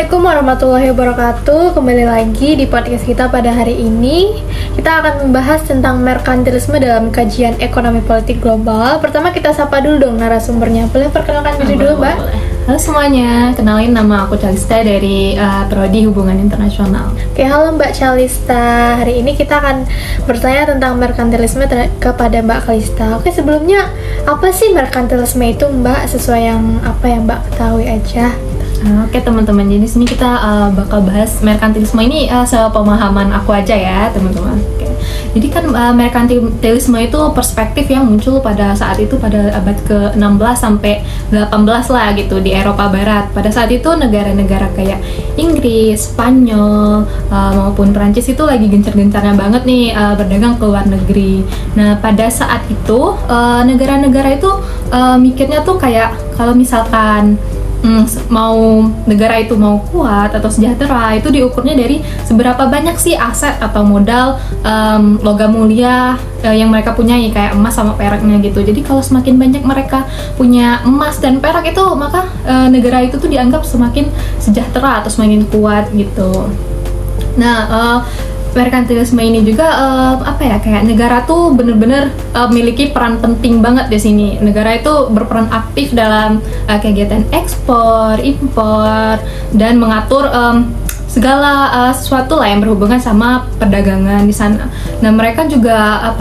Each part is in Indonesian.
Assalamualaikum warahmatullahi wabarakatuh. Kembali lagi di podcast kita pada hari ini. Kita akan membahas tentang merkantilisme dalam kajian ekonomi politik global. Pertama kita sapa dulu dong narasumbernya. Boleh perkenalkan diri dulu, Mbak? Halo semuanya, kenalin nama aku Calista dari Prodi Hubungan Internasional. Oke, halo Mbak Calista. Hari ini kita akan bertanya tentang merkantilisme kepada Mbak Calista. Oke, sebelumnya apa sih merkantilisme itu, Mbak? Sesuai yang apa yang Mbak ketahui aja. Oke teman-teman, jadi sini kita bakal bahas merkantilisme ini sepemahaman aku aja ya teman-teman. Oke. Jadi kan merkantilisme itu perspektif yang muncul pada saat itu pada abad ke-16 sampai 18 lah gitu di Eropa Barat. Pada saat itu negara-negara kayak Inggris, Spanyol maupun Prancis itu lagi gencar-gencarnya banget nih berdagang ke luar negeri. Nah pada saat itu negara-negara itu mikirnya tuh kayak kalau misalkan mau negara itu mau kuat atau sejahtera itu diukurnya dari seberapa banyak sih aset atau modal logam mulia yang mereka punyai kayak emas sama peraknya gitu. Jadi kalau semakin banyak mereka punya emas dan perak itu maka negara itu tuh dianggap semakin sejahtera atau semakin kuat gitu. Nah merkantilisme ini juga kayak negara tuh bener-bener memiliki peran penting banget di sini. Negara itu berperan aktif dalam kegiatan ekspor, impor, dan mengatur segala sesuatu lah yang berhubungan sama perdagangan di sana. Nah mereka juga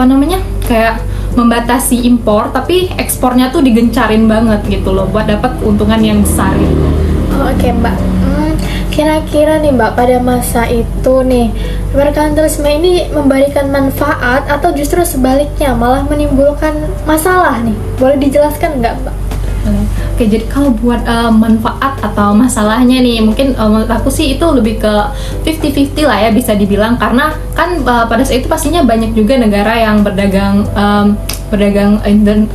kayak membatasi impor, tapi ekspornya tuh digencarin banget gitu loh buat dapat keuntungan yang besar gitu. Oke, Mbak. Kira-kira nih Mbak, pada masa itu nih merkantilisme ini memberikan manfaat atau justru sebaliknya malah menimbulkan masalah nih? Boleh dijelaskan nggak Mbak? Oke, jadi kalau buat manfaat atau masalahnya nih mungkin menurut aku sih itu lebih ke 50-50 lah ya bisa dibilang, karena kan pada saat itu pastinya banyak juga negara yang berdagang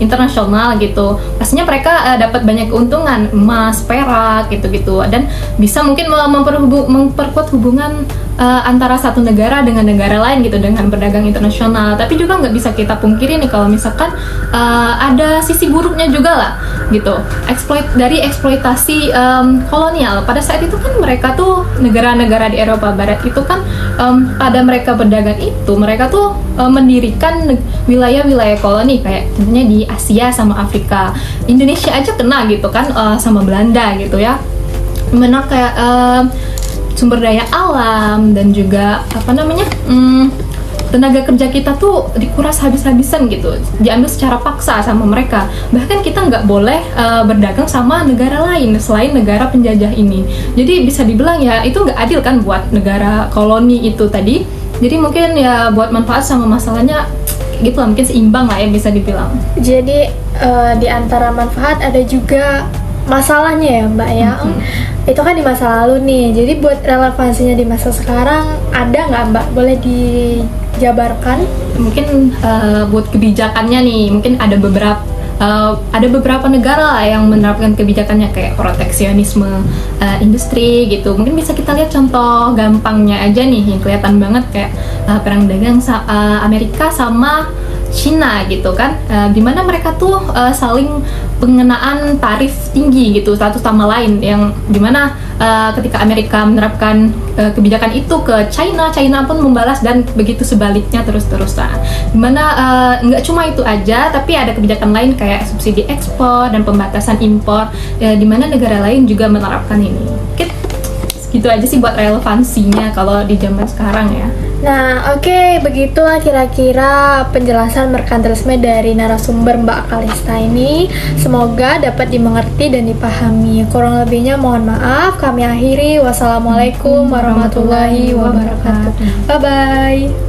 internasional gitu. Pastinya mereka dapat banyak keuntungan, emas, perak gitu-gitu, dan bisa mungkin memperkuat hubungan antara satu negara dengan negara lain gitu dengan berdagang internasional. Tapi juga nggak bisa kita pungkiri nih kalau misalkan ada sisi buruknya juga lah gitu. Dari eksploitasi kolonial. Pada saat itu kan mereka tuh negara-negara di Eropa Barat itu kan pada mereka berdagang itu mereka tuh mendirikan wilayah-wilayah koloni kayak tentunya di Asia sama Afrika. Indonesia aja kena gitu kan sama Belanda gitu ya. Mana kayak sumber daya alam dan juga tenaga kerja kita tuh dikuras habis-habisan gitu, diambil secara paksa sama mereka. Bahkan kita nggak boleh berdagang sama negara lain selain negara penjajah ini. Jadi bisa dibilang ya itu nggak adil kan buat negara koloni itu tadi. Jadi mungkin ya buat manfaat sama masalahnya gitu lah, mungkin seimbang lah ya bisa dibilang. Jadi di antara manfaat ada juga masalahnya ya Mbak ya. Itu kan di masa lalu nih, jadi buat relevansinya di masa sekarang ada nggak Mbak? Boleh dijabarkan? Mungkin buat kebijakannya nih, mungkin ada beberapa negara lah yang menerapkan kebijakannya kayak proteksionisme industri gitu. Mungkin bisa kita lihat contoh gampangnya aja nih yang kelihatan banget kayak perang dagang Amerika sama Cina gitu kan, dimana mereka tuh saling pengenaan tarif tinggi gitu satu sama lain, yang dimana ketika Amerika menerapkan kebijakan itu ke China pun membalas dan begitu sebaliknya terus-terusan. Dimana nggak cuma itu aja, tapi ada kebijakan lain kayak subsidi ekspor dan pembatasan impor, dimana negara lain juga menerapkan ini. Gitu aja sih buat relevansinya kalau di zaman sekarang ya. Nah, oke, begitulah kira-kira penjelasan merkantilisme dari narasumber Mbak Calista ini. Semoga dapat dimengerti dan dipahami. Kurang lebihnya mohon maaf. Kami akhiri. Wassalamualaikum warahmatullahi wabarakatuh. Bye-bye.